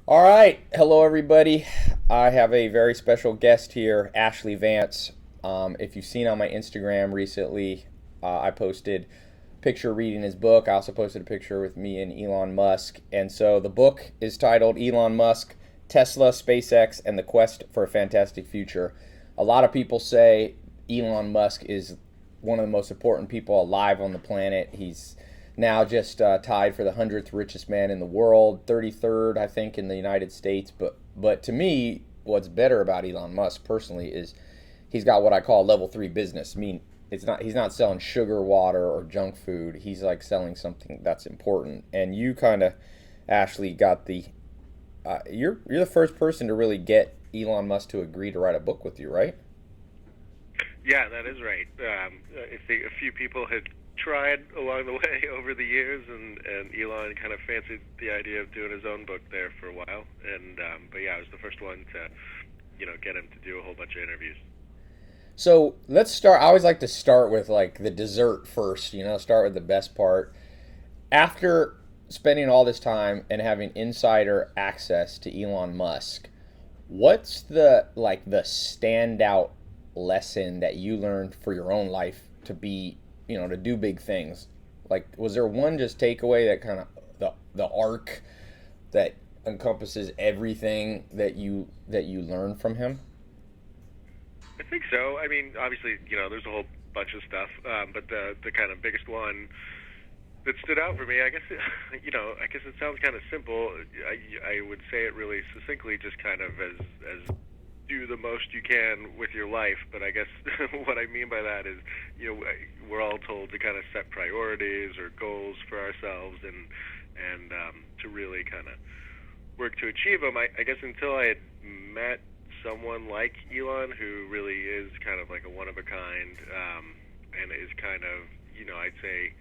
All right. Hello, everybody. I have a very special guest here, Ashley Vance. If you've seen on my Instagram recently, I posted a picture reading his book. I also posted a picture with me and Elon Musk. And so the book is titled Elon Musk, Tesla, SpaceX, and the Quest for a Fantastic Future. A lot of people say Elon Musk is one of the most important people alive on the planet. He's now just tied for the 100th richest man in the world, 33rd, I think, in the United States. But to me, what's better about Elon Musk personally is he's got what I call level 3 business. I mean, he's not selling sugar water or junk food. He's like selling something that's important. And you kind of, Ashley, got the you're the first person to really get Elon Musk to agree to write a book with you, right? Yeah, that is right. I think a few people had tried along the way over the years, and Elon kind of fancied the idea of doing his own book there for a while. And but yeah, I was the first one to, get him to do a whole bunch of interviews. So let's start. I always like to start with like the dessert first. Start with the best part. After spending all this time and having insider access to Elon Musk, what's the standout lesson that you learned for your own life to be, to do big things? Like, was there one just takeaway that kind of the arc that encompasses everything that you learned from him? I think so. I mean, obviously, there's a whole bunch of stuff, but the kind of biggest one that stood out for me, I guess, I guess it sounds kind of simple. I would say it really succinctly, just kind of as do the most you can with your life. But I guess what I mean by that is, we're all told to kind of set priorities or goals for ourselves, and to really kind of work to achieve them. I guess until I had met someone like Elon, who really is kind of like a one of a kind, and is kind of, I'd say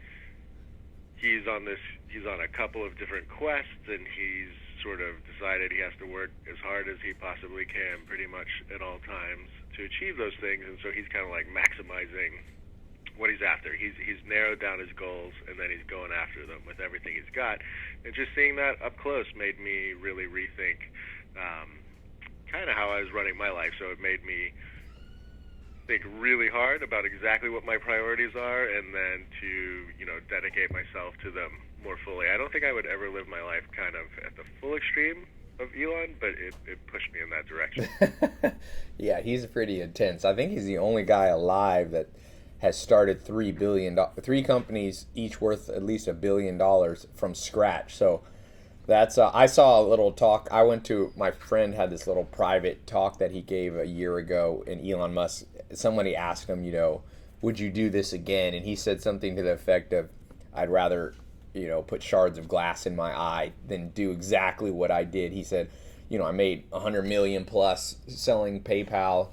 he's on a couple of different quests, and he's sort of decided he has to work as hard as he possibly can pretty much at all times to achieve those things. And so he's kind of like maximizing what he's after. He's narrowed down his goals, and then he's going after them with everything he's got. And just seeing that up close made me really rethink kind of how I was running my life. So it made me think really hard about exactly what my priorities are, and then to, dedicate myself to them more fully. I don't think I would ever live my life kind of at the full extreme of Elon, but it pushed me in that direction. Yeah, he's pretty intense. I think he's the only guy alive that has started three companies, each worth at least $1 billion from scratch. So that's I saw a little talk. I went to my friend had this little private talk that he gave a year ago, and Elon Musk. Somebody asked him, would you do this again? And he said something to the effect of, I'd rather, put shards of glass in my eye than do exactly what I did. He said, I made 100 million plus selling PayPal,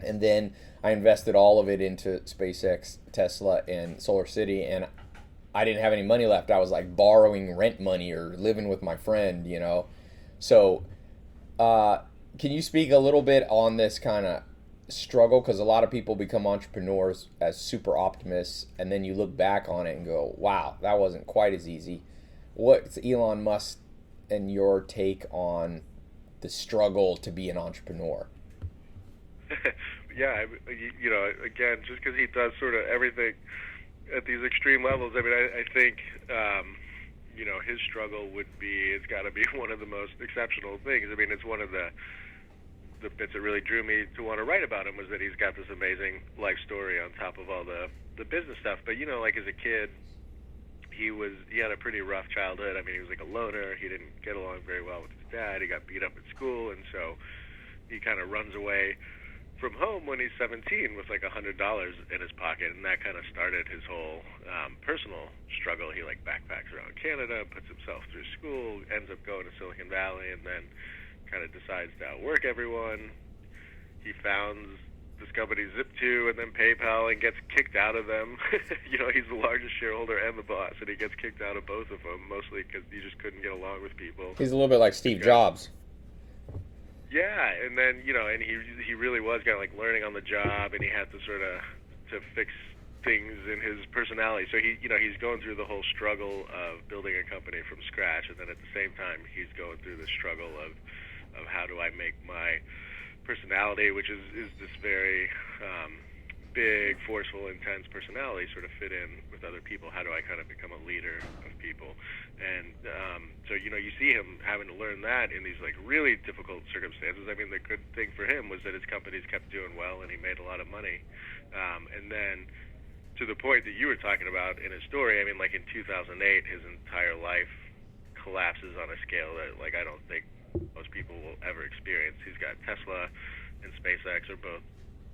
and then I invested all of it into SpaceX, Tesla, and SolarCity, and I didn't have any money left. I was like borrowing rent money or living with my friend. So, can you speak a little bit on this kind of struggle? Because a lot of people become entrepreneurs as super optimists, and then you look back on it and go, wow, that wasn't quite as easy. What's Elon Musk and your take on the struggle to be an entrepreneur? Yeah, again, just because he does sort of everything at these extreme levels, I mean, I think, his struggle would be, it's got to be one of the most exceptional things. I mean, it's one of the bits that really drew me to want to write about him was that he's got this amazing life story on top of all the business stuff. But, like as a kid, he had a pretty rough childhood. I mean, he was like a loner. He didn't get along very well with his dad. He got beat up at school, and so he kind of runs away from home when he's 17 with like $100 in his pocket, and that kind of started his whole personal struggle. He like backpacks around Canada, puts himself through school, ends up going to Silicon Valley, and then kind of decides to outwork everyone. He founds this company Zip2 and then PayPal and gets kicked out of them. He's the largest shareholder and the boss, and he gets kicked out of both of them, mostly because he just couldn't get along with people. He's a little bit like Steve Jobs. Yeah, and then and he really was kind of like learning on the job, and he had to sort of to fix things in his personality. So he's going through the whole struggle of building a company from scratch, and then at the same time he's going through the struggle of how do I make my personality, which is this very big, forceful, intense personality, sort of fit in with other people. How do I kind of become a leader of people? And so you see him having to learn that in these like really difficult circumstances. I mean, the good thing for him was that his companies kept doing well and he made a lot of money. And then to the point that you were talking about in his story, I mean, like in 2008, his entire life collapses on a scale that like I don't think most people will ever experience. He's got Tesla and SpaceX are both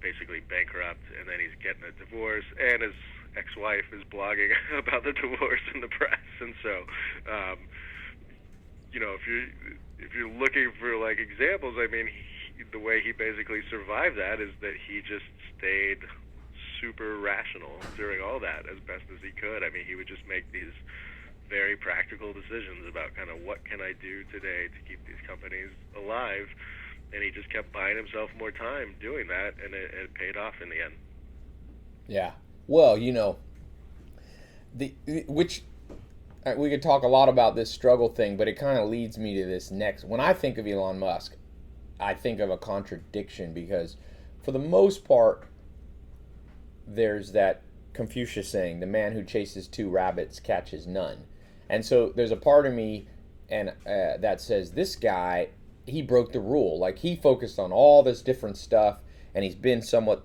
basically bankrupt, and then he's getting a divorce, and his ex-wife is blogging about the divorce in the press. And so, if you're looking for like examples, I mean, the way he basically survived that is that he just stayed super rational during all that as best as he could. I mean, he would just make these very practical decisions about kind of what can I do today to keep these companies alive. And he just kept buying himself more time doing that, and it paid off in the end. Yeah. Well, we could talk a lot about this struggle thing, but it kind of leads me to this next. When I think of Elon Musk, I think of a contradiction because, for the most part, there's that Confucius saying, "The man who chases two rabbits catches none." And so there's a part of me and that says this guy, he broke the rule. Like, he focused on all this different stuff, and he's been somewhat,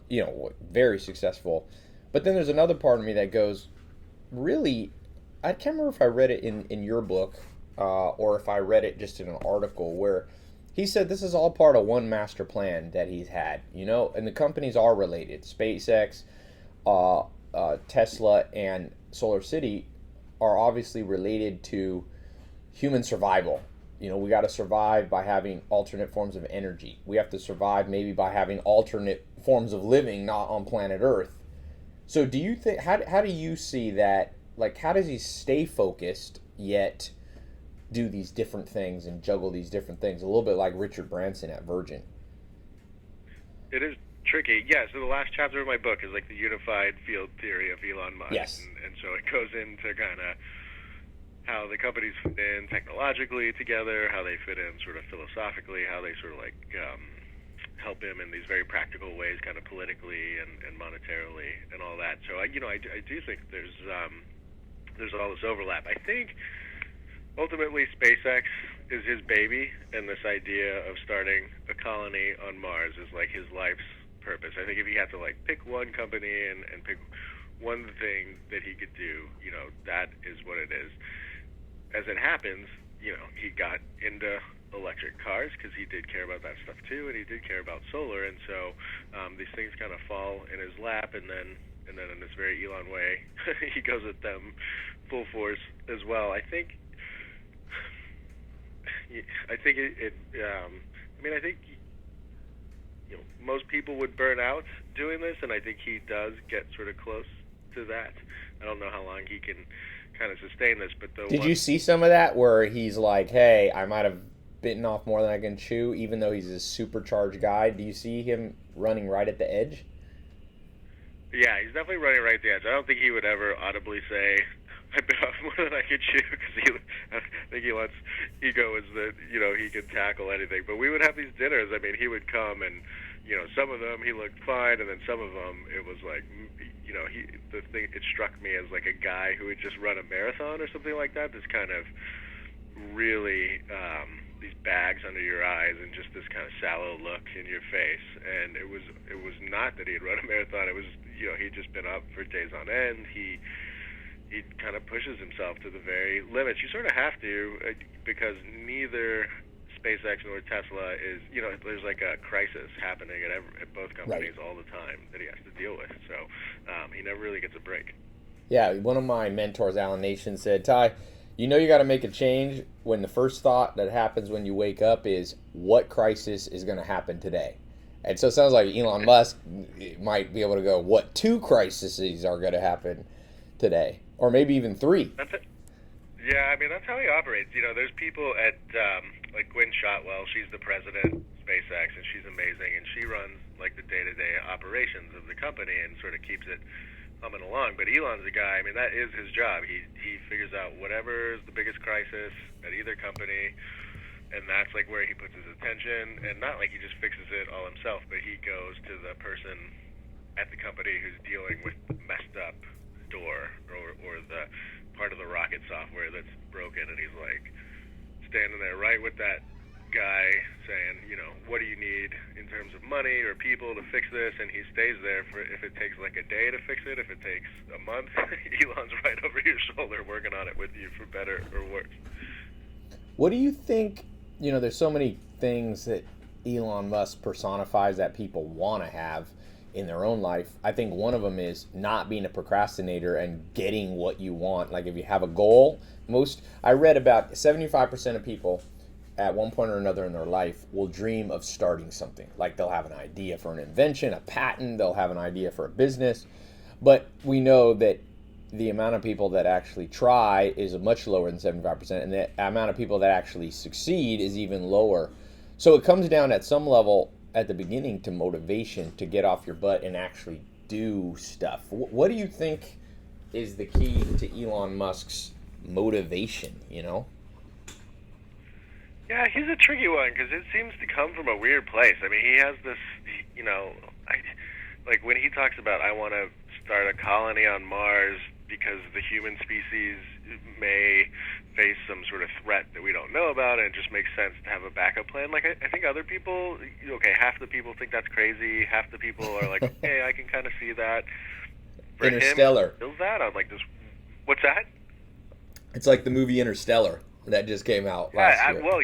very successful. But then there's another part of me that goes, really, I can't remember if I read it in your book or if I read it just in an article where he said this is all part of one master plan that he's had, and the companies are related. SpaceX, Tesla, and SolarCity are obviously related to human survival. We got to survive by having alternate forms of energy. We have to survive maybe by having alternate forms of living not on planet Earth. So do you think, how do you see that, like, how does he stay focused yet do these different things and juggle these different things? A little bit like Richard Branson at Virgin. It is tricky. Yeah, so the last chapter of my book is like the unified field theory of Elon Musk. Yes. And so it goes into kind of how the companies fit in technologically together, how they fit in sort of philosophically, how they sort of like help him in these very practical ways, kind of politically and monetarily and all that. So I do think there's all this overlap. I think ultimately SpaceX is his baby, and this idea of starting a colony on Mars is like his life's purpose. I think if he had to like pick one company and pick one thing that he could do, that is what it is. As it happens, he got into electric cars because he did care about that stuff too, and he did care about solar, and so these things kind of fall in his lap, and then in this very Elon way, he goes at them full force as well. I think most people would burn out doing this, and I think he does get sort of close to that. I don't know how long he can kind of sustain this, but did you see some of that where he's like, hey, I might have bitten off more than I can chew, even though he's a supercharged guy? Do you see him running right at the edge? Yeah, he's definitely running right at the edge. I don't think he would ever audibly say, I bit off more than I could chew, because I think Elon's ego is that, he could tackle anything. But we would have these dinners. I mean, he would come and, some of them he looked fine, and then some of them it was like, it struck me as like a guy who had just run a marathon or something like that. This kind of really, these bags under your eyes and just this kind of sallow look in your face. And it was not that he had run a marathon. It was, he'd just been up for days on end. He kind of pushes himself to the very limits. You sort of have to, because neither SpaceX nor Tesla is, there's like a crisis happening at both companies all the time that he has to deal with. So he never really gets a break. Yeah, one of my mentors, Alan Nation, said, Ty, you got to make a change when the first thought that happens when you wake up is, what crisis is going to happen today? And so it sounds like Elon Musk might be able to go, what 2 crises are going to happen today? Or maybe even 3. Yeah, I mean, that's how he operates. There's people at, like Gwynne Shotwell, she's the president of SpaceX, and she's amazing, and she runs, like, the day-to-day operations of the company and sort of keeps it humming along. But Elon's a guy. I mean, that is his job. He figures out whatever is the biggest crisis at either company, and that's like where he puts his attention. And not like he just fixes it all himself, but he goes to the person at the company who's dealing with the messed up door or the part of the rocket software that's broken, and he's like standing there right with that guy saying, what do you need in terms of money or people to fix this? And he stays there for, if it takes like a day to fix it, if it takes a month, Elon's right over your shoulder working on it with you for better or worse. What do you think? There's so many things that Elon Musk personifies that people want to have in their own life. I think one of them is not being a procrastinator and getting what you want. Like if you have a goal, I read about 75% of people at one point or another in their life will dream of starting something. Like they'll have an idea for an invention, a patent, they'll have an idea for a business. But we know that the amount of people that actually try is much lower than 75%, and the amount of people that actually succeed is even lower. So it comes down at some level at the beginning to motivation to get off your butt and actually do stuff. What do you think is the key to Elon Musk's motivation, Yeah, he's a tricky one because it seems to come from a weird place. I mean, he has this, like when he talks about, I want to start a colony on Mars because the human species may face some sort of threat that we don't know about, and it just makes sense to have a backup plan. Like, I think other people, half the people think that's crazy, half the people are like, okay, I can kind of see that. For Interstellar. Him, feels that on like this. What's that? It's like the movie Interstellar that just came out last year. Well,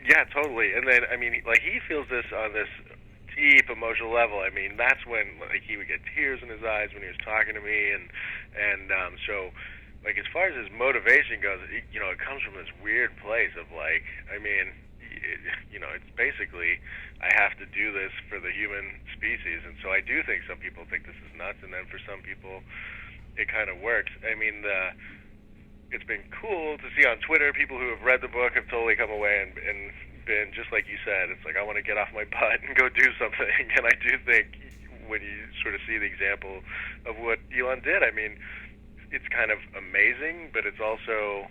yeah, totally. And then, I mean, like he feels this on this deep emotional level. I mean, that's when like he would get tears in his eyes when he was talking to me, and so like as far as his motivation goes, it comes from this weird place of like, I mean, it's basically I have to do this for the human species, and so I do think some people think this is nuts, and then for some people it kind of works. I mean, it's been cool to see on Twitter people who have read the book have totally come away and been just like you said. It's like I want to get off my butt and go do something. And I do think when you sort of see the example of what Elon did, I mean, it's kind of amazing, but it's also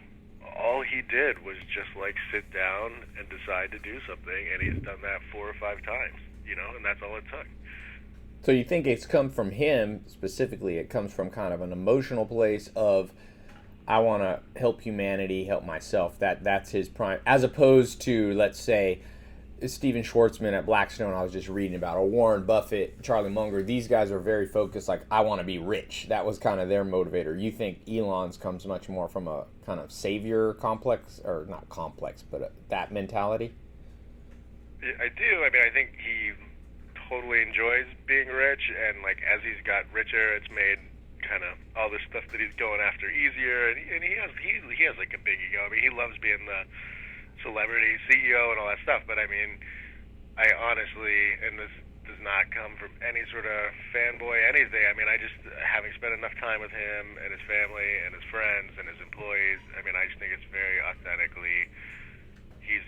all he did was just like sit down and decide to do something, and he's done that 4 or 5 times, and that's all it took. So you think it's come from him specifically? It comes from kind of an emotional place of, I want to help humanity, help myself. That's his prime, as opposed to, let's say, Stephen Schwartzman at Blackstone. I was just reading about, or Warren Buffett, Charlie Munger. These guys are very focused. Like, I want to be rich. That was kind of their motivator. You think Elon's comes much more from a kind of savior complex, or not complex, but that mentality? I do. I mean, I think he totally enjoys being rich, and like as he's got richer, it's made kind of all this stuff that he's going after easier, and he has like a big ego. I mean, he loves being the celebrity CEO and all that stuff. But I mean, I honestly, and this does not come from any sort of fanboy anything. I mean, I just, having spent enough time with him and his family and his friends and his employees, I mean, I just think it's very authentically, he's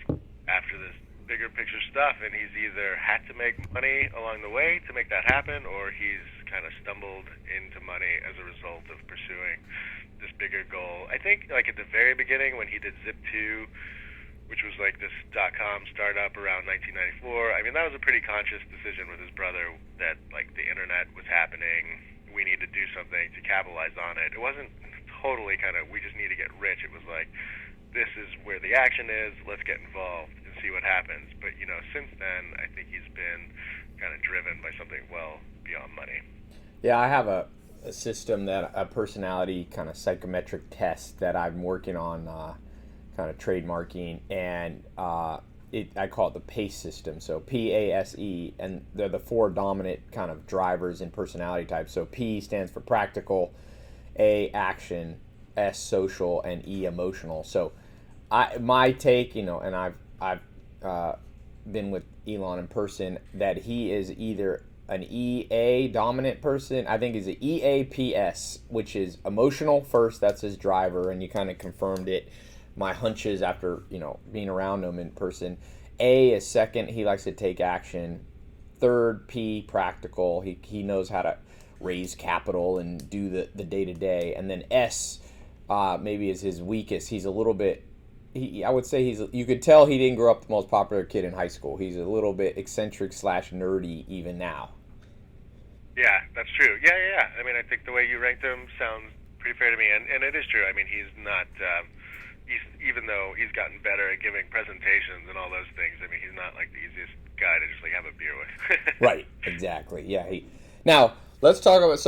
after this bigger picture stuff, and he's either had to make money along the way to make that happen, or he's kind of stumbled into money as a result of pursuing this bigger goal. I think like at the very beginning when he did Zip2, which was like this .com startup around 1994, I mean, that was a pretty conscious decision with his brother that like the internet was happening, we need to do something to capitalize on it. It wasn't totally kind of, we just need to get rich. It was like, this is where the action is, let's get involved and see what happens. But since then, I think he's been kind of driven by something well beyond money. Yeah, I have a system, a personality kind of psychometric test that I'm working on kind of trademarking, and I call it the PACE system. So PASE, and they're the 4 dominant kind of drivers in personality types. So P stands for practical, A action, S social, and E emotional. So my take, and I've been with Elon in person, that he is either an EA dominant person. I think he's an EAPS, which is emotional first. That's his driver, and you kind of confirmed it. My hunches after being around him in person. A is second. He likes to take action. Third, P, practical. He knows how to raise capital and do the day-to-day. And then S maybe is his weakest. He's a little bit, I would say you could tell he didn't grow up the most popular kid in high school. He's a little bit eccentric / nerdy even now. Yeah, that's true. Yeah. I mean, I think the way you ranked him sounds pretty fair to me, and it is true. I mean, he's not, even though he's gotten better at giving presentations and all those things, I mean, he's not like the easiest guy to just like have a beer with. Right, exactly. Yeah. Now, let's talk about,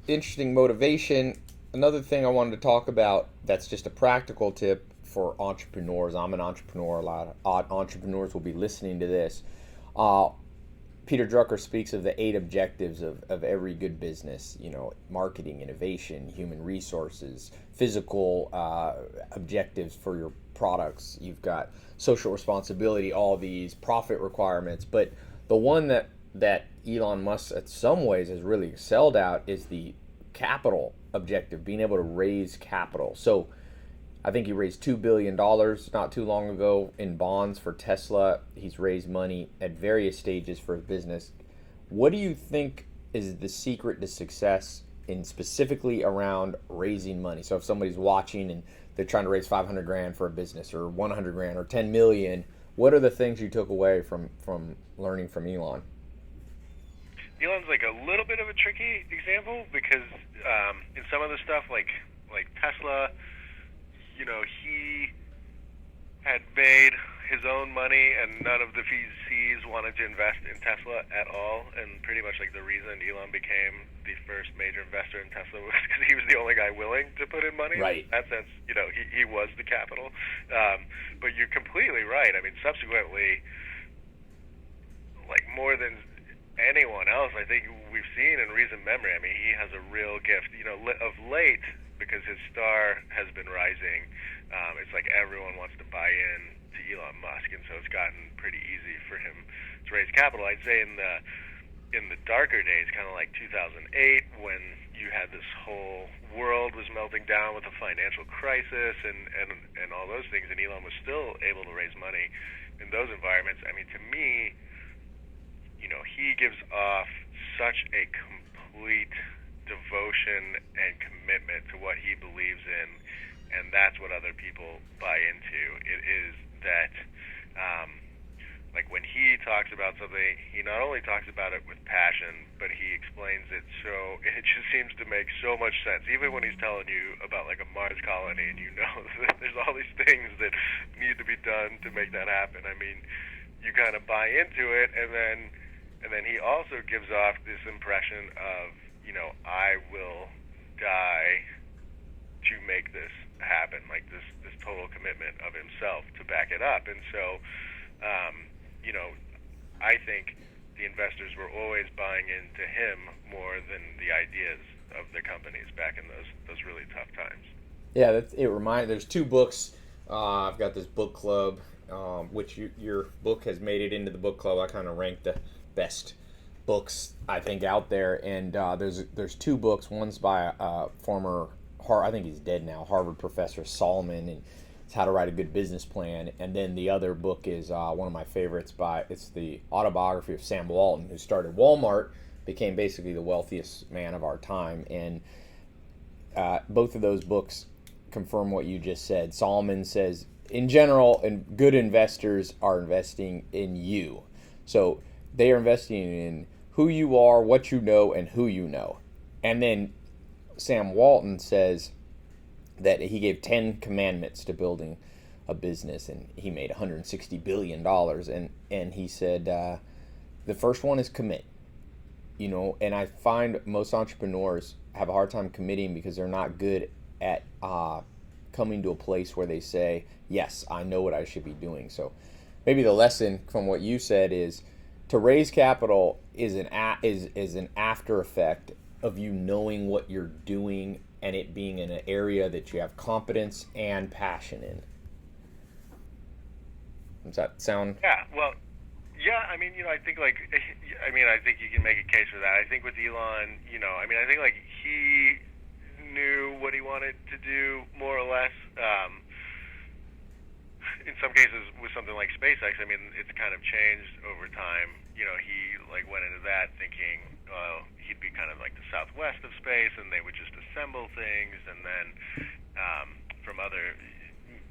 interesting motivation. Another thing I wanted to talk about that's just a practical tip for entrepreneurs. I'm an entrepreneur. A lot of entrepreneurs will be listening to this. Peter Drucker speaks of the 8 objectives of every good business, marketing, innovation, human resources, physical objectives for your products. You've got social responsibility, all these profit requirements. But the one that Elon Musk, in some ways, has really excelled at is the capital objective, being able to raise capital. So I think he raised $2 billion not too long ago in bonds for Tesla. He's raised money at various stages for his business. What do you think is the secret to success in specifically around raising money? So if somebody's watching and they're trying to raise 500 grand for a business, or 100 grand, or 10 million, what are the things you took away from learning from Elon? Elon's like a little bit of a tricky example because in some of the stuff like Tesla, he had made his own money, and none of the VCs wanted to invest in Tesla at all. And pretty much like the reason Elon became the first major investor in Tesla was because he was the only guy willing to put in money. Right. In that sense, he was the capital. But you're completely right. I mean, subsequently, like more than anyone else, I think we've seen in recent memory. I mean, he has a real gift. Of late, because his star has been rising, it's like everyone wants to buy in to Elon Musk, and so it's gotten pretty easy for him to raise capital. I'd say in the darker days, kind of like 2008, when you had this whole world was melting down with a financial crisis and all those things, and Elon was still able to raise money in those environments. I mean, to me, he gives off such a complete devotion and commitment to what he believes in, and that's what other people buy into. It is that, like when he talks about something, he not only talks about it with passion, but he explains it so it just seems to make so much sense. Even when he's telling you about like a Mars colony, and that there's all these things that need to be done to make that happen. I mean, you kind of buy into it, and then he also gives off this impression of, I will die to make this happen, like this total commitment of himself to back it up. And so, I think the investors were always buying into him more than the ideas of the companies back in those really tough times. Yeah, there's 2 books. I've got this book club, which your book has made it into the book club. I kind of ranked the best books I think out there, and there's 2 books. One's by a former I think he's dead now, Harvard professor Solomon, and it's How to Write a Good Business Plan. And then the other book is one of my favorites it's the autobiography of Sam Walton, who started Walmart, became basically the wealthiest man of our time. And both of those books confirm what you just said. Solomon says, in general, and good investors are investing in you. So they are investing in who you are, what you know, and who you know. And then Sam Walton says that he gave 10 commandments to building a business, and he made $160 billion. And he said, the first one is commit. And I find most entrepreneurs have a hard time committing because they're not good at coming to a place where they say, yes, I know what I should be doing. So maybe the lesson from what you said is to raise capital is an after effect of you knowing what you're doing and it being in an area that you have competence and passion in. Does that sound? Yeah, well, yeah, I mean, I think I think you can make a case for that. I think with Elon, I think like he knew what he wanted to do more or less. in some cases with something like SpaceX, I mean, it's kind of changed over time. You know, he like went into that thinking he'd be kind of like the Southwest of space, and they would just assemble things, and then from other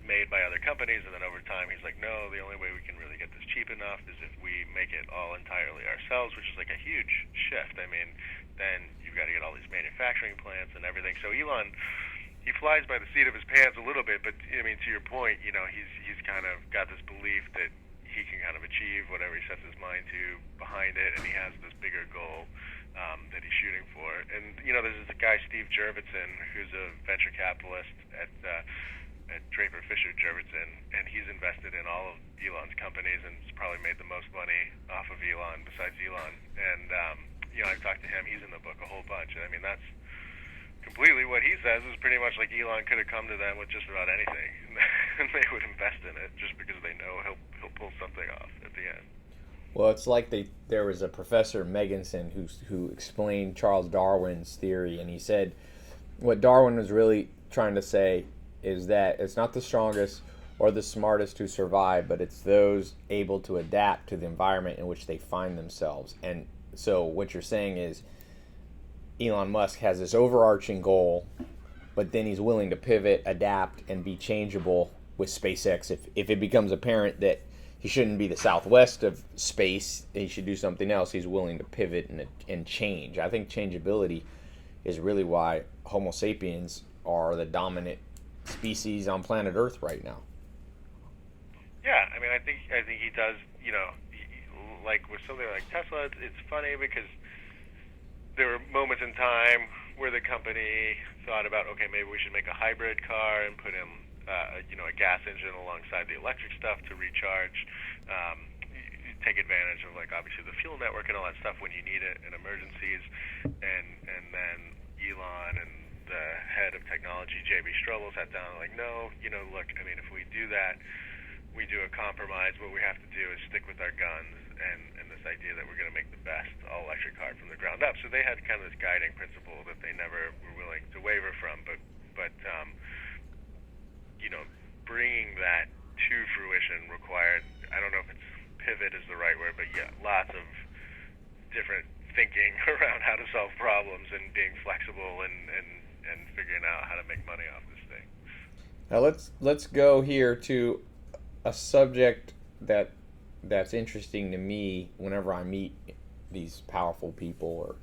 made by other companies, and then over time he's like, no, the only way we can really get this cheap enough is if we make it all entirely ourselves, which is like a huge shift. I mean, then you've got to get all these manufacturing plants and everything. So Elon, he flies by the seat of his pants a little bit, but I mean, to your point, you know, he's kind of got this belief that he can kind of achieve whatever he sets his mind to behind it, and he has this bigger goal that he's shooting for. And you know, there's this guy Steve Jurvetson, who's a venture capitalist at Draper Fisher Jurvetson, and he's invested in all of Elon's companies and has probably made the most money off of Elon besides Elon. And you know, I've talked to him. He's in the book a whole bunch. And I mean, that's completely what he says is pretty much like Elon could have come to them with just about anything, and they would invest in it just because they know he'll pull something off at the end. Well, it's like there was a professor, Megginson, who explained Charles Darwin's theory, and he said what Darwin was really trying to say is that it's not the strongest or the smartest who survive, but it's those able to adapt to the environment in which they find themselves. And so what you're saying is Elon Musk has this overarching goal, but then he's willing to pivot, adapt, and be changeable with SpaceX. If it becomes apparent that he shouldn't be the Southwest of space, he should do something else, he's willing to pivot and change. I think changeability is really why Homo sapiens are the dominant species on planet Earth right now. Yeah, I mean, I think he does. You know, like with something like Tesla, it's funny because there were moments in time where the company thought about, okay, maybe we should make a hybrid car and put in, you know, a gas engine alongside the electric stuff to recharge. Take advantage of, like, obviously the fuel network and all that stuff when you need it in emergencies. And then Elon and the head of technology, J.B. Strobel, sat down and like, no, you know, look, I mean, if we do that, we do a compromise. What we have to do is stick with our guns and this idea that we're going to make the best all-electric car from the ground up. So they had kind of this guiding principle that they never were willing to waver from. But you know, bringing that to fruition required, I don't know if it's pivot is the right word, but yeah, lots of different thinking around how to solve problems and being flexible and figuring out how to make money off this thing. Now let's go here to a subject that's interesting to me whenever I meet these powerful people or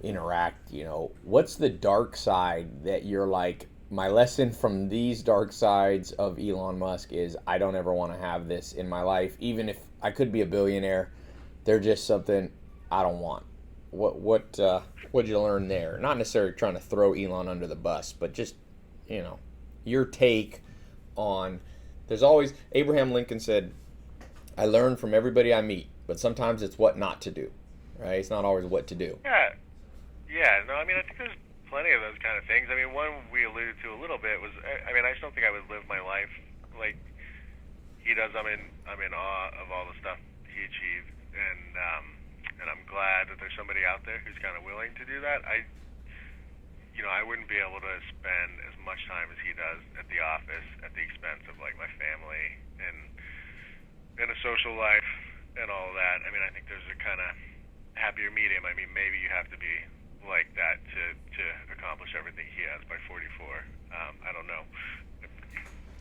interact. You know, what's the dark side that you're like, my lesson from these dark sides of Elon Musk is I don't ever want to have this in my life, even if I could be a billionaire. They're just something I don't want. What'd you learn there? Not necessarily trying to throw Elon under the bus, but just, you know, your take on. There's always, Abraham Lincoln said, I learn from everybody I meet, but sometimes it's what not to do, right? It's not always what to do. Yeah. No, I mean, I think there's plenty of those kind of things. I mean, one we alluded to a little bit was, I mean, I just don't think I would live my life like he does. I'm in awe of all the stuff he achieved, and I'm glad that there's somebody out there who's kind of willing to do that. I wouldn't be able to spend as much time as he does at the office at the expense of like my family and a social life and all of that. I mean, I think there's a kind of happier medium. I mean, maybe you have to be like that to accomplish everything he has by 44. I don't know.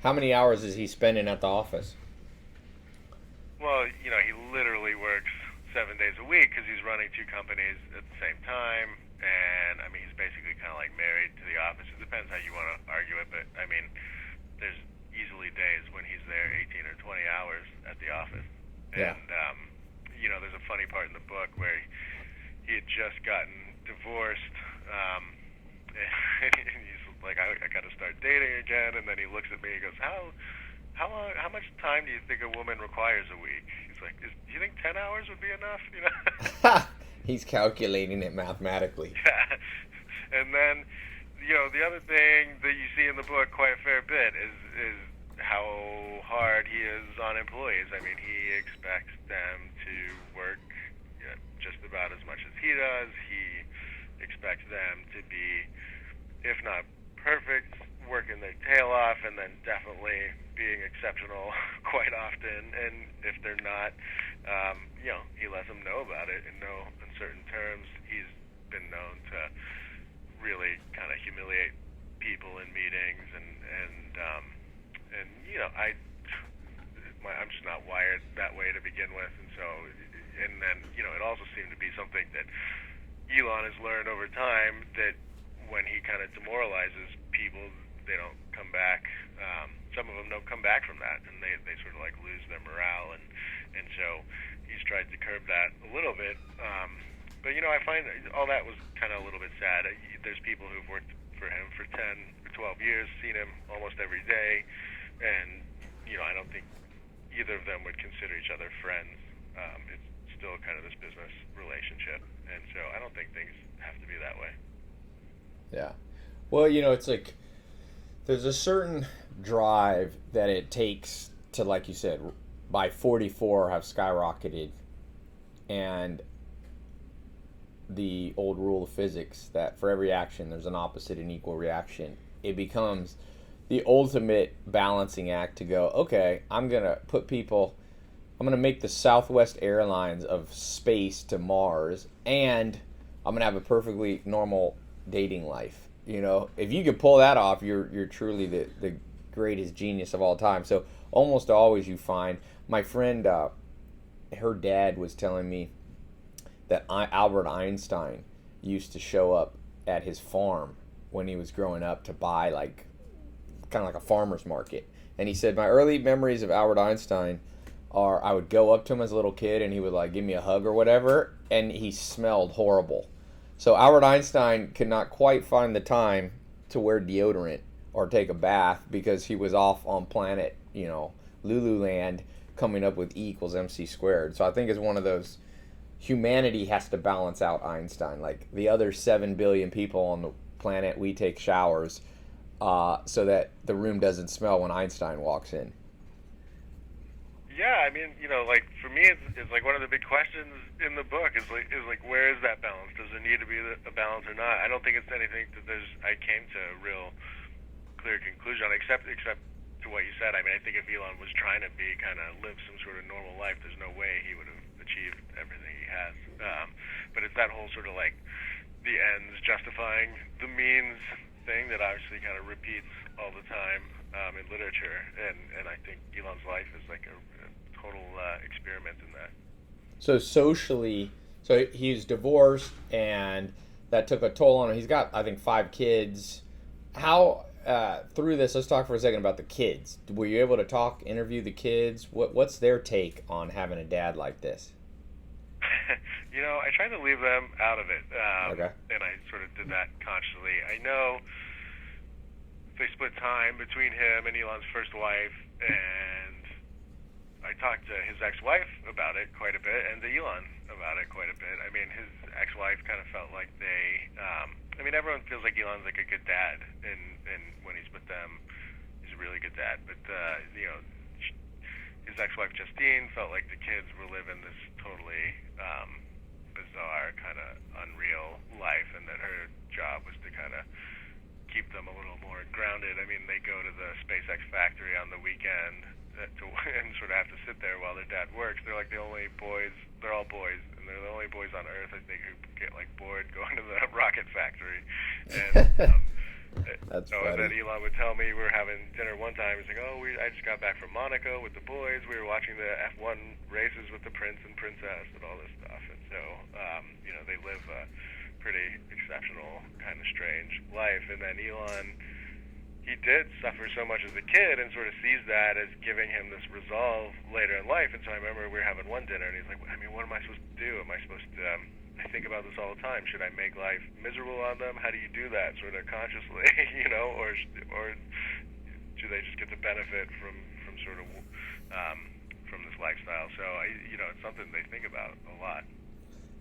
How many hours is he spending at the office? Well, you know, he literally works 7 days a week because he's running two companies at the same time. And, I mean, he's basically kind of like married to the office. It depends how you want to argue it, but, I mean, there's easily days when he's there 18 or 20 hours at the office. Yeah. And, you know, there's a funny part in the book where he had just gotten divorced, and he's like, I got to start dating again. And then he looks at me and goes, how much time do you think a woman requires a week? He's like, do you think 10 hours would be enough? You know? He's calculating it mathematically. Yeah. And then, you know, the other thing that you see in the book quite a fair bit is how hard he is on employees. I mean, he expects them to work, you know, just about as much as he does. He expects them to be, if not perfect, working their tail off, and then definitely being exceptional quite often, and if they're not, he lets them know about it in no uncertain terms. He's been known to really kind of humiliate people in meetings, and I'm just not wired that way to begin with, and so, and then it also seemed to be something that Elon has learned over time, that when he kind of demoralizes people, they don't come back. Some of them don't come back from that, and they sort of like lose their morale, and so he's tried to curb that a little bit. But I find all that was kind of a little bit sad. There's people who've worked for him for 10 or 12 years, seen him almost every day, and I don't think either of them would consider each other friends. It's still kind of this business relationship, and so I don't think things have to be that way. Yeah. Well, it's like there's a certain drive that it takes to, like you said, by 44 have skyrocketed, and the old rule of physics that for every action there's an opposite and equal reaction. It becomes the ultimate balancing act to go, okay, I'm going to make the Southwest Airlines of space to Mars, and I'm going to have a perfectly normal dating life. If you could pull that off, you're truly the greatest genius of all time. So almost always you find, my friend, her dad was telling me that Albert Einstein used to show up at his farm when he was growing up to buy kind of like a farmer's market. And he said, my early memories of Albert Einstein are I would go up to him as a little kid and he would give me a hug or whatever, and he smelled horrible. So Albert Einstein could not quite find the time to wear deodorant or take a bath because he was off on planet, Lululand, coming up with E=mc². So I think it's one of those, humanity has to balance out Einstein. Like the other 7 billion people on the planet, we take showers so that the room doesn't smell when Einstein walks in. Yeah, I mean, for me, it's like one of the big questions in the book is where is that balance? Does there need to be a balance or not? I don't think it's anything that I came to a real clear conclusion on, except to what you said. I mean, I think if Elon was trying to live some sort of normal life, there's no way he would have achieved everything he has. But it's that whole sort of the ends justifying the means thing that obviously kind of repeats all the time in literature, and I think Elon's life is like a total experiment in that. So socially, he's divorced, and that took a toll on him. He's got, I think, 5 kids. How through this, let's talk for a second about the kids. Were you able to interview the kids? What's their take on having a dad like this? I tried to leave them out of it, Okay. And I sort of did that consciously. I know they split time between him and Elon's first wife, and I talked to his ex-wife about it quite a bit, and to Elon about it quite a bit. I mean, his ex-wife kind of felt like everyone feels like Elon's like a good dad, and when he's with them, he's a really good dad. But his ex-wife Justine felt like the kids were living this totally bizarre, kind of unreal life, and that her job was to kind of keep them a little more grounded. I mean, they go to the SpaceX factory on the weekend and sort of have to sit there while their dad works. They're like the only boys. They're all boys, and they're the only boys on Earth, I think, who get bored going to the rocket factory. And That's so funny. then Elon would tell me, we were having dinner one time. He's like, I just got back from Monaco with the boys. We were watching the F1 races with the prince and princess and all this stuff. And so, they live a pretty exceptional, kind of strange life. And then Elon, he did suffer so much as a kid and sort of sees that as giving him this resolve later in life. And so I remember we were having one dinner, and he's like, I mean, what am I supposed to do? Am I supposed to... I think about this all the time. Should I make life miserable on them? How do you do that sort of consciously, or do they just get the benefit from sort of from this lifestyle? So it's something they think about a lot.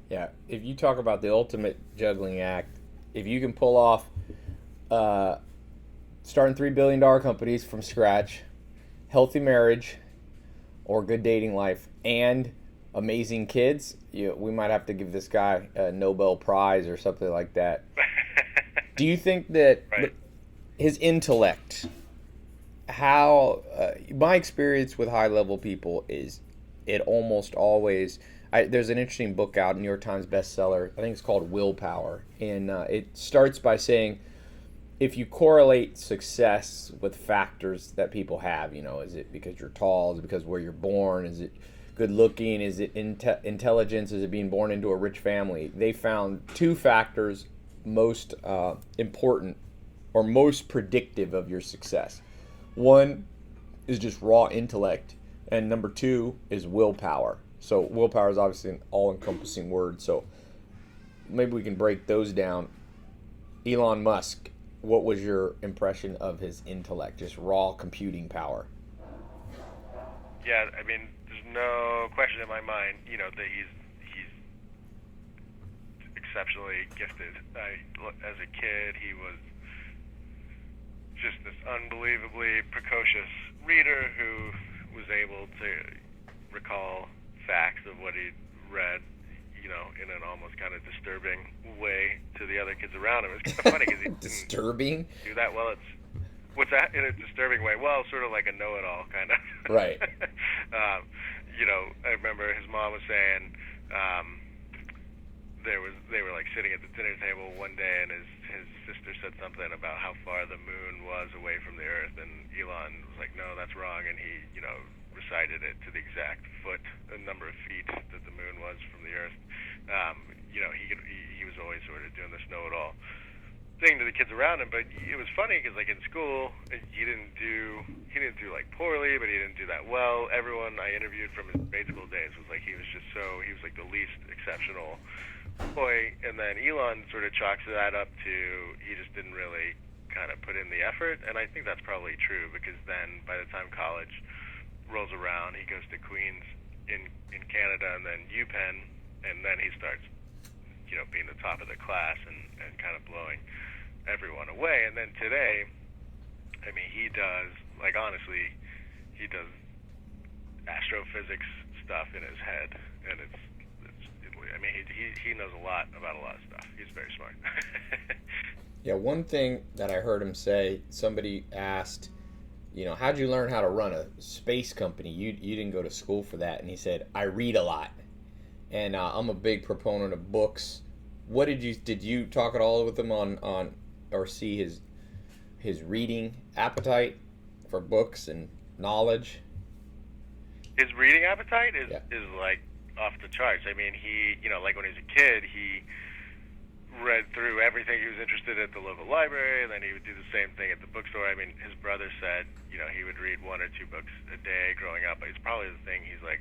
Yeah, if you talk about the ultimate juggling act, if you can pull off starting $3 billion companies from scratch, healthy marriage, or good dating life, and amazing kids, we might have to give this guy a Nobel Prize or something like that. Do you think that his intellect, how my experience with high level people is it almost always there's an interesting book out, New York Times bestseller. I think it's called Willpower, and it starts by saying if you correlate success with factors that people have, is it because you're tall? Is it because where you're born? Is it good looking? Is it intelligence? Is it being born into a rich family? They found two factors most important or most predictive of your success. One is just raw intellect, and number two is willpower. So willpower is obviously an all-encompassing word. So maybe we can break those down. Elon Musk, what was your impression of his intellect, just raw computing power? Yeah, I mean, there's no question in my mind, that he's exceptionally gifted. As a kid, he was just this unbelievably precocious reader who was able to recall facts of what he'd read, in an almost kind of disturbing way to the other kids around him. It's kind of funny because he disturbing didn't do that well. What's that in a disturbing way? Well, sort of like a know-it-all kind of. Right. I remember his mom was saying they were like sitting at the dinner table one day, and his sister said something about how far the moon was away from the Earth, and Elon was like, "No, that's wrong," and he recited it to the exact foot, a number of feet that the moon was from the Earth. He was always sort of doing this know-it-all thing to the kids around him. But it was funny because like in school, he didn't do like poorly, but he didn't do that well. Everyone I interviewed from his grade school days was like he was like the least exceptional boy. And then Elon sort of chalks that up to he just didn't really kind of put in the effort. And I think that's probably true because then by the time college rolls around, he goes to Queens in Canada and then UPenn, and then he starts being the top of the class and kind of blowing everyone away. And then today, I mean, he does astrophysics stuff in his head, and he knows a lot about a lot of stuff. He's very smart. Yeah, one thing that I heard him say, somebody asked, how'd you learn how to run a space company? You didn't go to school for that. And he said, I read a lot. And I'm a big proponent of books. Did you talk at all with him on or see his reading appetite for books and knowledge? His reading appetite is like off the charts. I mean, he, like when he was a kid, he read through everything he was interested in at the local library, and then he would do the same thing at the bookstore. I mean, his brother said, he would read 1 or 2 books a day growing up. But it's probably the thing he's like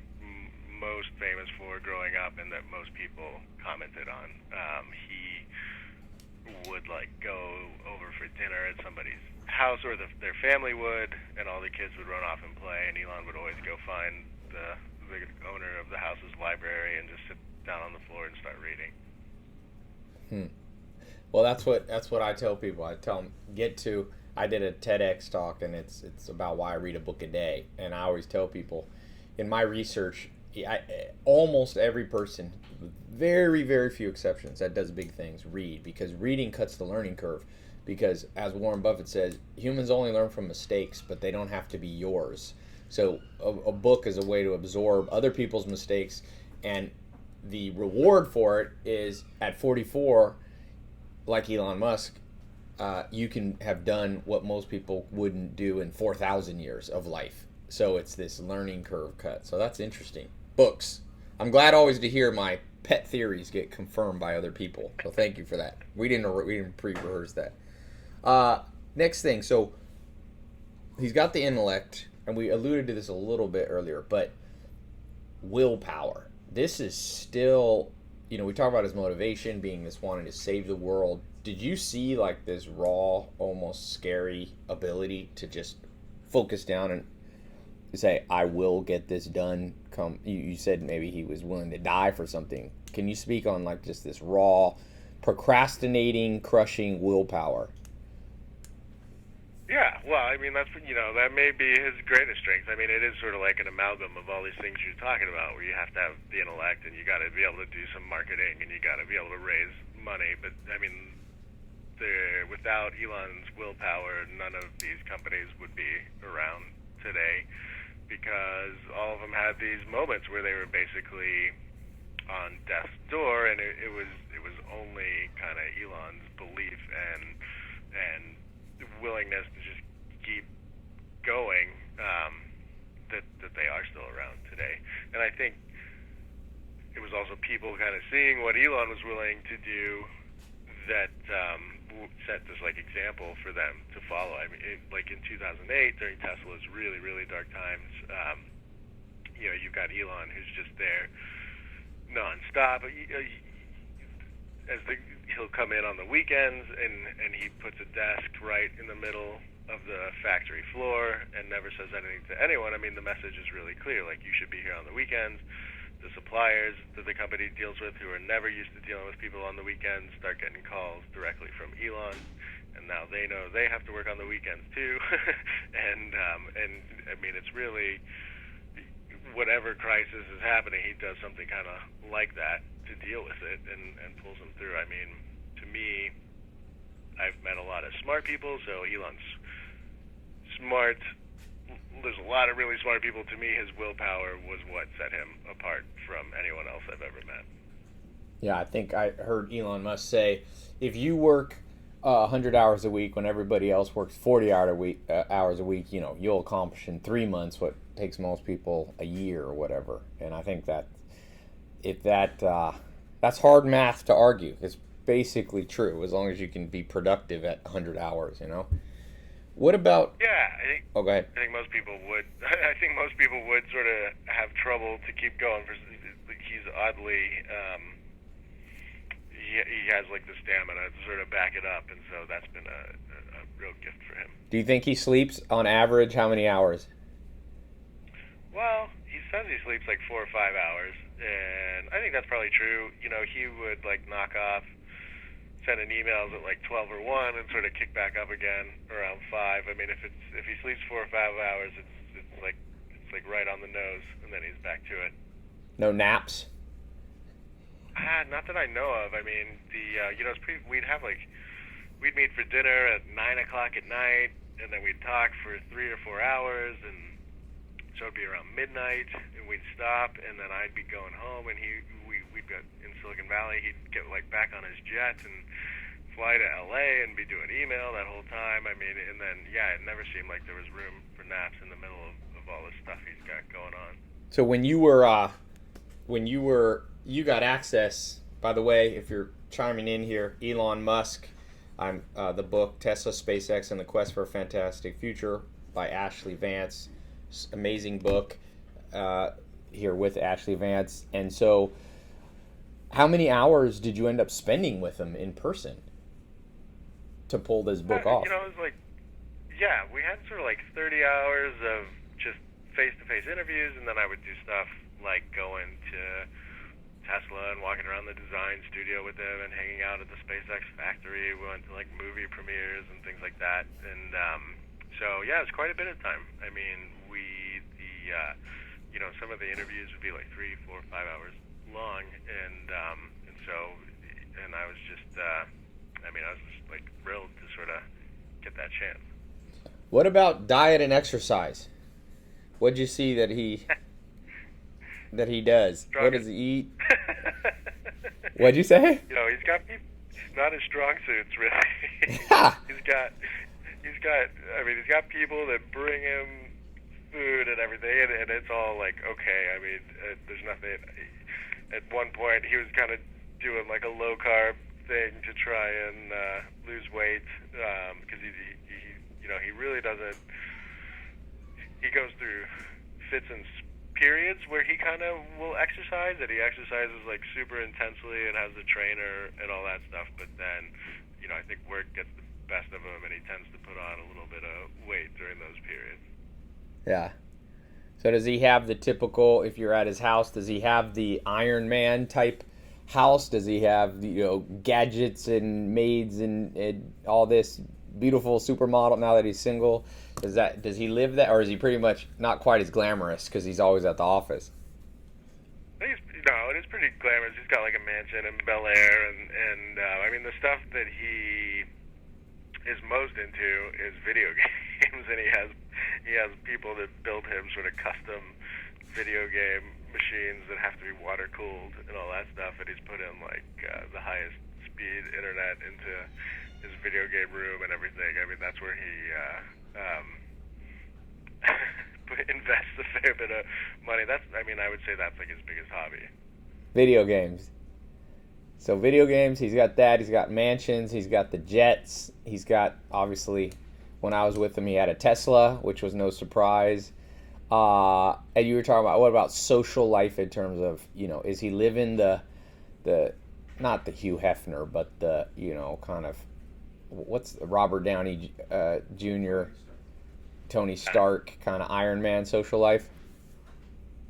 most famous for growing up, and that most people commented on. He would like go over for dinner at somebody's house, or their family would, and all the kids would run off and play, and Elon would always go find the owner of the house's library and just sit down on the floor and start reading. Well, that's what I tell people. I tell them I did a TEDx talk, and it's about why I read a book a day, and I always tell people in my research, almost every person, very, very few exceptions, that does big things, read, because reading cuts the learning curve. Because as Warren Buffett says, humans only learn from mistakes, but they don't have to be yours. So a book is a way to absorb other people's mistakes, and the reward for it is at 44, like Elon Musk, you can have done what most people wouldn't do in 4,000 years of life. So it's this learning curve cut. So that's interesting. Books. I'm glad always to hear my pet theories get confirmed by other people. So thank you for that. We didn't pre-rehearse that. Next thing. So he's got the intellect, and we alluded to this a little bit earlier, but willpower. This is still, we talk about his motivation being this wanting to save the world. Did you see like this raw, almost scary ability to just focus down and say, I will get this done? You said maybe he was willing to die for something. Can you speak on like just this raw, procrastinating, crushing willpower? Yeah, well, I mean, that may be his greatest strength. I mean, it is sort of like an amalgam of all these things you're talking about, where you have to have the intellect, and you got to be able to do some marketing, and you got to be able to raise money. But I mean, without Elon's willpower, none of these companies would be around today, because all of them had these moments where they were basically on death's door, and it was only kind of Elon's belief and willingness to just keep going that they are still around today. And I think it was also people kind of seeing what Elon was willing to do that set this like example for them to follow. I mean, like in 2008 during Tesla's really, really dark times, you've got Elon who's just there nonstop. He'll come in on the weekends and he puts a desk right in the middle of the factory floor and never says anything to anyone. I mean, the message is really clear. Like, you should be here on the weekends. The suppliers that the company deals with, who are never used to dealing with people on the weekends, start getting calls directly from Elon, and now they know they have to work on the weekends too. and I mean, it's really, whatever crisis is happening, he does something kind of like that to deal with it and pulls them through. I mean, to me, I've met a lot of smart people, so Elon's smart. There's a lot of really smart people. To me, his willpower was what set him apart from anyone else I've ever met. Yeah, I think I heard Elon Musk say, if you work 100 hours a week when everybody else works 40 hours a week, you'll accomplish in 3 months what takes most people a year or whatever. And I think that that's hard math to argue. It's basically true as long as you can be productive at 100 hours. What about? Yeah, I think. Oh, go ahead. I think most people would. I think most people would sort of have trouble to keep going. He's oddly. He has like the stamina to sort of back it up, and so that's been a real gift for him. Do you think he sleeps on average how many hours? Well, he says he sleeps like 4 or 5 hours, and I think that's probably true. He would like knock off, sending emails at like 12 or 1 and sort of kick back up again around 5. I mean, if he sleeps 4 or 5 hours, it's like right on the nose, and then he's back to it. No naps? Not that I know of. I mean, we'd meet for dinner at 9 o'clock at night, and then we'd talk for 3 or 4 hours, and so it'd be around midnight, and we'd stop, and then I'd be going home, and we'd go in Silicon Valley. He'd get like back on his jet and fly to LA and be doing email that whole time. I mean, and then it never seemed like there was room for naps in the middle of all this stuff he's got going on. So you got access. By the way, if you're chiming in here, Elon Musk, I'm the book Tesla, SpaceX, and the Quest for a Fantastic Future by Ashley Vance. Amazing book here with Ashley Vance. And so, how many hours did you end up spending with him in person to pull this book off? It was like, we had sort of like 30 hours of just face-to-face interviews, and then I would do stuff like going to Tesla and walking around the design studio with them and hanging out at the SpaceX factory. We went to like movie premieres and things like that. And so it's quite a bit of time. I mean, some of the interviews would be like 3, 4, 5 hours long, and I was just like thrilled to sort of get that chance. What about diet and exercise? What'd you see that he does? What does he eat? What'd you say? He's got people, not his strong suits really. He's got people that bring him food and everything, and it's all like, okay. I mean, there's nothing. At one point, he was kind of doing like a low carb thing to try and lose weight, because he really doesn't. He goes through fits and periods where he kind of will exercise, that he exercises like super intensely and has a trainer and all that stuff, but then I think work gets the best of him, and he tends to put on a little bit of weight during those periods. Yeah. So does he have the typical, if you're at his house, does he have the Iron Man type house? Does he have gadgets and maids and all this beautiful supermodel now that he's single? Does he live that, or is he pretty much not quite as glamorous because he's always at the office? It is pretty glamorous. He's got like a mansion in Bel Air, and I mean the stuff that he is most into is video games, and he has people that build him sort of custom video game machines that have to be water cooled and all that stuff, and he's put in like the highest speed internet into his video game room and everything. I mean, that's where he invests a fair bit of money. I would say that's like his biggest hobby. Video games. So video games, he's got that. He's got mansions. He's got the jets. He's got, obviously, when I was with him, he had a Tesla, which was no surprise. And you were talking about, what about social life in terms of, is he living the not the Hugh Hefner, but the, kind of, what's Robert Downey Jr., Tony Stark kind of Iron Man social life?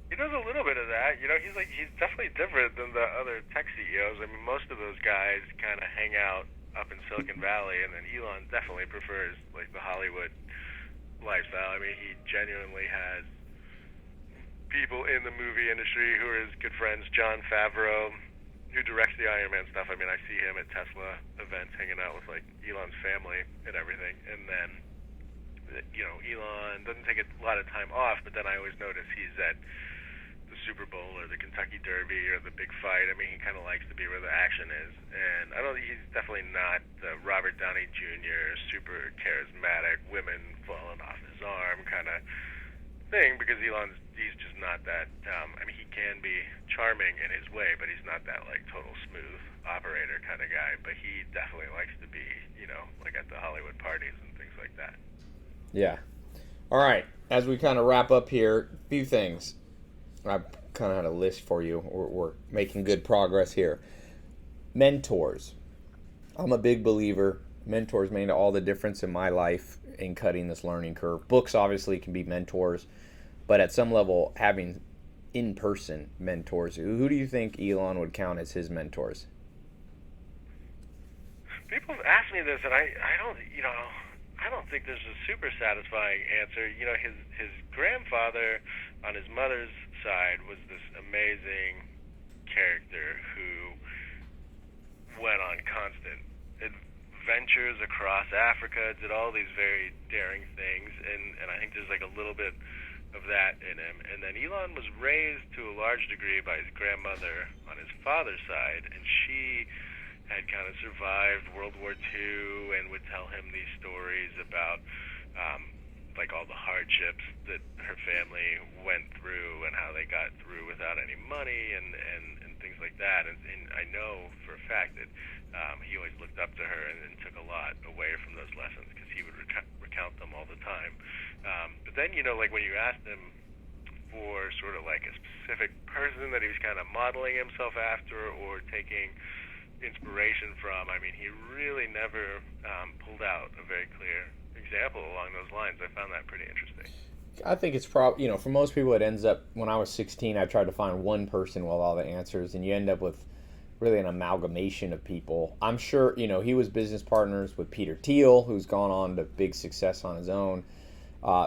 He does a little bit of that. He's definitely different than the other tech CEOs. I mean, most of those guys kind of hang out up in Silicon Valley, and then Elon definitely prefers like the Hollywood lifestyle. I mean, he genuinely has people in the movie industry who are his good friends. Jon Favreau, who directs the Iron Man stuff. I mean, I see him at Tesla events hanging out with like Elon's family and everything. And then, Elon doesn't take a lot of time off, but then I always notice he's at the Super Bowl or the Kentucky Derby or the big fight. I mean, he kind of likes to be where the action is. And I don't think he's definitely not the Robert Downey Jr., super charismatic, women falling off his arm kind of thing, because he's just not that. He can be charming in his way, but he's not that like total smooth operator kind of guy. But he definitely likes to be, like at the Hollywood parties and things like that. Yeah. All right. As we kind of wrap up here, a few things. I've kind of had a list for you. We're making good progress here. Mentors. I'm a big believer. Mentors made all the difference in my life in cutting this learning curve. Books obviously can be mentors, but at some level, having in-person mentors. Who do you think Elon would count as his mentors? People have asked me this, and I don't think there's a super satisfying answer. His grandfather on his mother's side was this amazing character who went on constant adventures across Africa, did all these very daring things, and I think there's like a little bit of that in him. And then Elon was raised to a large degree by his grandmother on his father's side, and she had kind of survived World War II and would tell him these stories about like all the hardships that her family went through and how they got through without any money and things like that. And I know for a fact that he always looked up to her and took a lot away from those lessons, because he would recount them all the time. But then, like when you asked him for sort of like a specific person that he was kind of modeling himself after or taking inspiration from, I mean, he really never pulled out a very clear example along those lines. I found that pretty interesting. I think it's probably, for most people it ends up, when I was 16, I tried to find one person with all the answers, and you end up with really an amalgamation of people. I'm sure, he was business partners with Peter Thiel, who's gone on to big success on his own.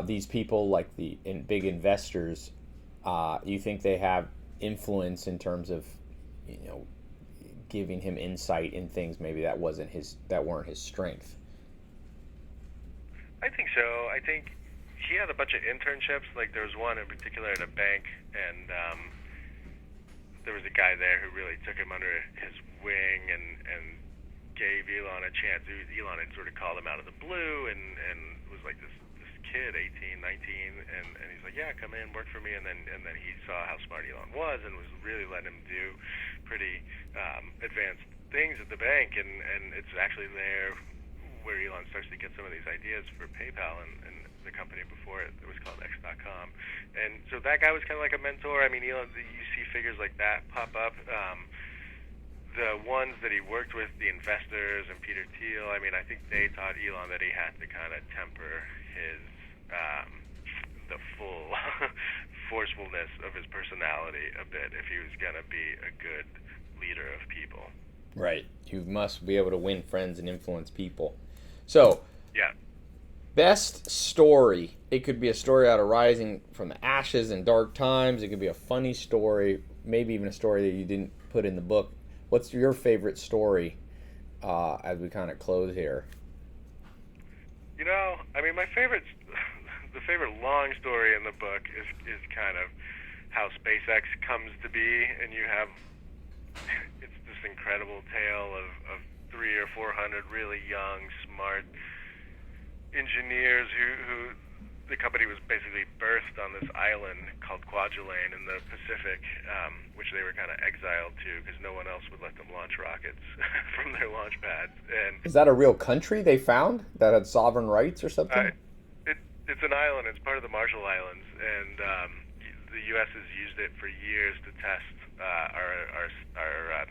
These people, like the big investors, you think they have influence in terms of, giving him insight in things maybe that weren't his strength? I think so. I think he had a bunch of internships. Like there was one in particular at a bank, and there was a guy there who really took him under his wing and gave Elon a chance. Elon had sort of called him out of the blue and was like this kid, 18, 19, and he's like, yeah, come in, work for me. And then he saw how smart Elon was and was really letting him do pretty advanced things at the bank. And it's actually there where Elon starts to get some of these ideas for PayPal and the company before it was called X.com. And so that guy was kind of like a mentor. I mean, Elon, you see figures like that pop up. The ones that he worked with, the investors and Peter Thiel, I mean, I think they taught Elon that he had to kind of temper his the full forcefulness of his personality a bit if he was going to be a good leader of people. Right. You must be able to win friends and influence people. So, yeah. Best story. It could be a story out of rising from the ashes in dark times. It could be a funny story, maybe even a story that you didn't put in the book. What's your favorite story as we kind of close here? I mean, the favorite long story in the book is kind of how SpaceX comes to be, and you have it's this incredible tale of 300 or 400 really young, smart engineers who the company was basically birthed on this island called Kwajalein in the Pacific, which they were kind of exiled to because no one else would let them launch rockets from their launch pads. And Is that a real country they found that had sovereign rights or something? it's an island. It's part of the Marshall Islands, and the U.S. has used it for years to test our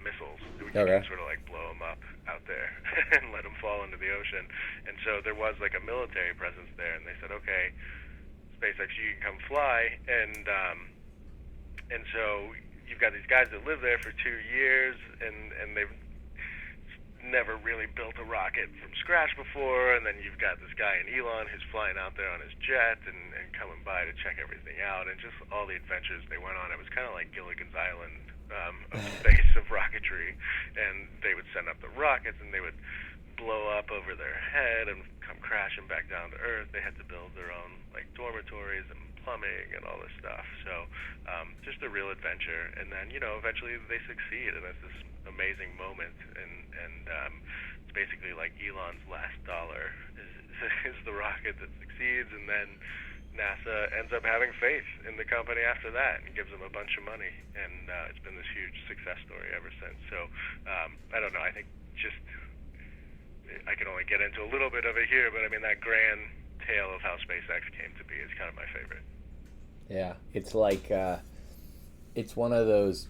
missiles. We can Okay. sort of like blow them up out there and let them fall into the ocean. And so there was like a military presence there, and they said, okay, SpaceX, you can come fly, and so you've got these guys that live there for 2 years, and they've never really built a rocket from scratch before, and then you've got this guy in Elon who's flying out there on his jet and coming by to check everything out, and just all the adventures they went on. It was kind of like Gilligan's Island of space, of rocketry, and they would send up the rockets, and they would blow up over their head and come crashing back down to Earth. They had to build their own like dormitories and plumbing and all this stuff. So just a real adventure. And then eventually they succeed, and it's this amazing moment. And it's basically like Elon's last dollar is the rocket that succeeds, and then NASA ends up having faith in the company after that and gives them a bunch of money, and it's been this huge success story ever since. So I don't know. I think just I can only get into a little bit of it here, but I mean that grand tale of how SpaceX came to be is kind of my favorite. Yeah, it's like it's one of those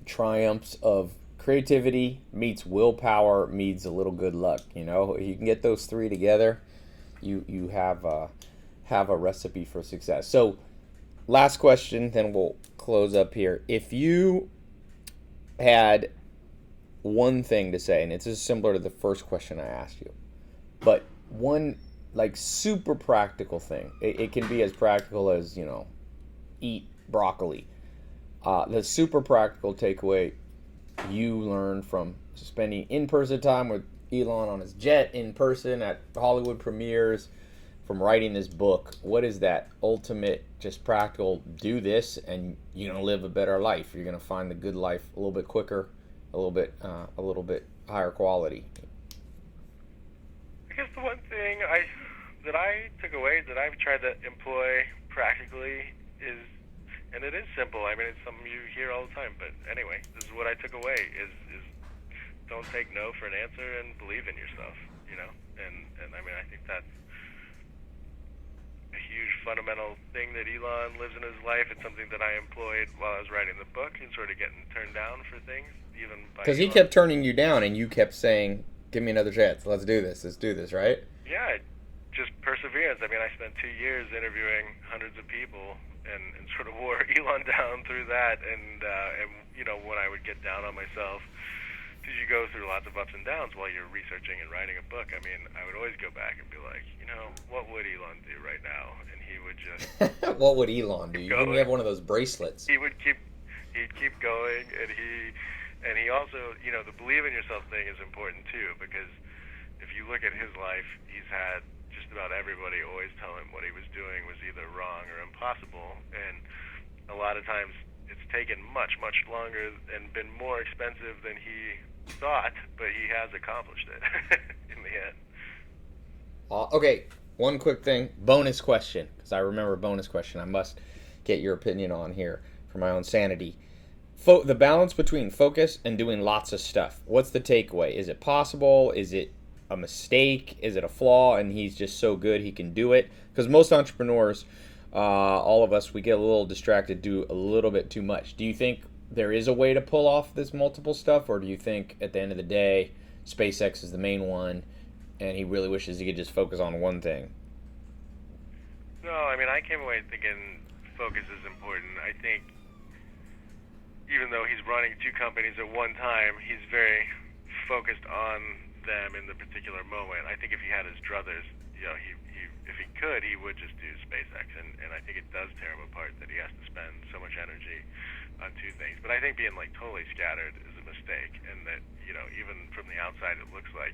triumphs of creativity meets willpower meets a little good luck. You can get those three together, you have a recipe for success. So, last question, then we'll close up here. If you had one thing to say, and it's just similar to the first question I asked you, but one like super practical thing. It can be as practical as eat broccoli. The super practical takeaway you learned from spending in-person time with Elon on his jet, in person at Hollywood premieres, from writing this book. What is that ultimate, just practical? Do this, and you're gonna live a better life. You're gonna find the good life a little bit quicker, a little bit higher quality. I guess the one thing that I took away that I've tried to employ practically is, and it is simple. I mean, it's something you hear all the time, but anyway, this is what I took away: is don't take no for an answer and believe in yourself. And I mean, I think that's a huge fundamental thing that Elon lives in his life. It's something that I employed while I was writing the book and sort of getting turned down for things, even by Because he Elon. kept turning you down, and you kept saying, "Give me another chance. Let's do this. Right?" Yeah, just perseverance. I mean, I spent 2 years interviewing hundreds of people and sort of wore Elon down through that. And when I would get down on myself, because you go through lots of ups and downs while you're researching and writing a book. I mean, I would always go back and be like, what would Elon do right now? And he would just What would Elon do? You going. have one of those bracelets. He'd keep going, and he also, the believe in yourself thing is important too, because if you look at his life, he's had just about everybody always tell him what he was doing was either wrong or impossible, and a lot of times it's taken much, much longer and been more expensive than he thought, but he has accomplished it in the end. Okay, one quick thing. Bonus question, because I remember a bonus question I must get your opinion on here for my own sanity. The balance between focus and doing lots of stuff. What's the takeaway? Is it possible? Is it a mistake? Is it a flaw and he's just so good he can do it? Because most entrepreneurs, all of us, we get a little distracted, do a little bit too much. Do you think there is a way to pull off this multiple stuff, or do you think at the end of the day SpaceX is the main one and he really wishes he could just focus on one thing? No, I mean, I came away thinking focus is important. I think even though he's running two companies at one time, he's very focused on them in the particular moment. I think if he had his druthers, if he could, he would just do SpaceX, and I think it does tear him apart that he has to spend so much energy on two things. But I think being like totally scattered is a mistake, and that even from the outside it looks like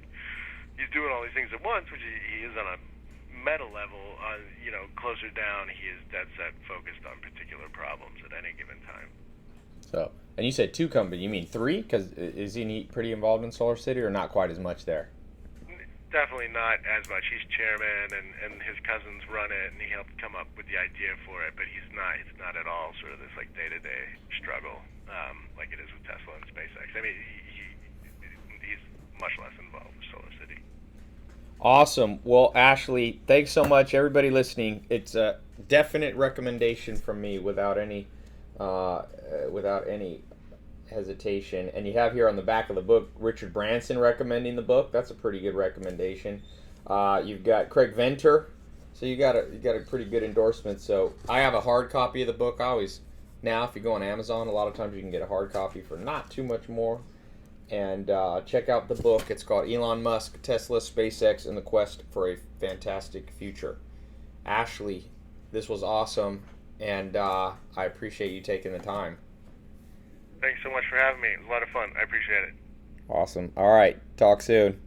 he's doing all these things at once, which he is on a meta level. On closer down, he is dead set focused on particular problems at any given time. So, and you said 2 companies. You mean 3? Because is he pretty involved in SolarCity, or not quite as much there? Definitely not as much. He's chairman, and his cousins run it, and he helped come up with the idea for it. But he's not. It's not at all sort of this like day-to-day struggle like it is with Tesla and SpaceX. I mean, he's much less involved with SolarCity. Awesome. Well, Ashley, thanks so much. Everybody listening, it's a definite recommendation from me without any hesitation. And you have here on the back of the book Richard Branson recommending the book. That's a pretty good recommendation. You've got Craig Venter, so you got a pretty good endorsement. So I have a hard copy of the book. Now if you go on Amazon, a lot of times you can get a hard copy for not too much more. And check out the book. It's called Elon Musk, Tesla, SpaceX, and the Quest for a Fantastic Future. Ashley, this was awesome, and I appreciate you taking the time. Thanks so much for having me. It was a lot of fun. I appreciate it. Awesome. All right. Talk soon.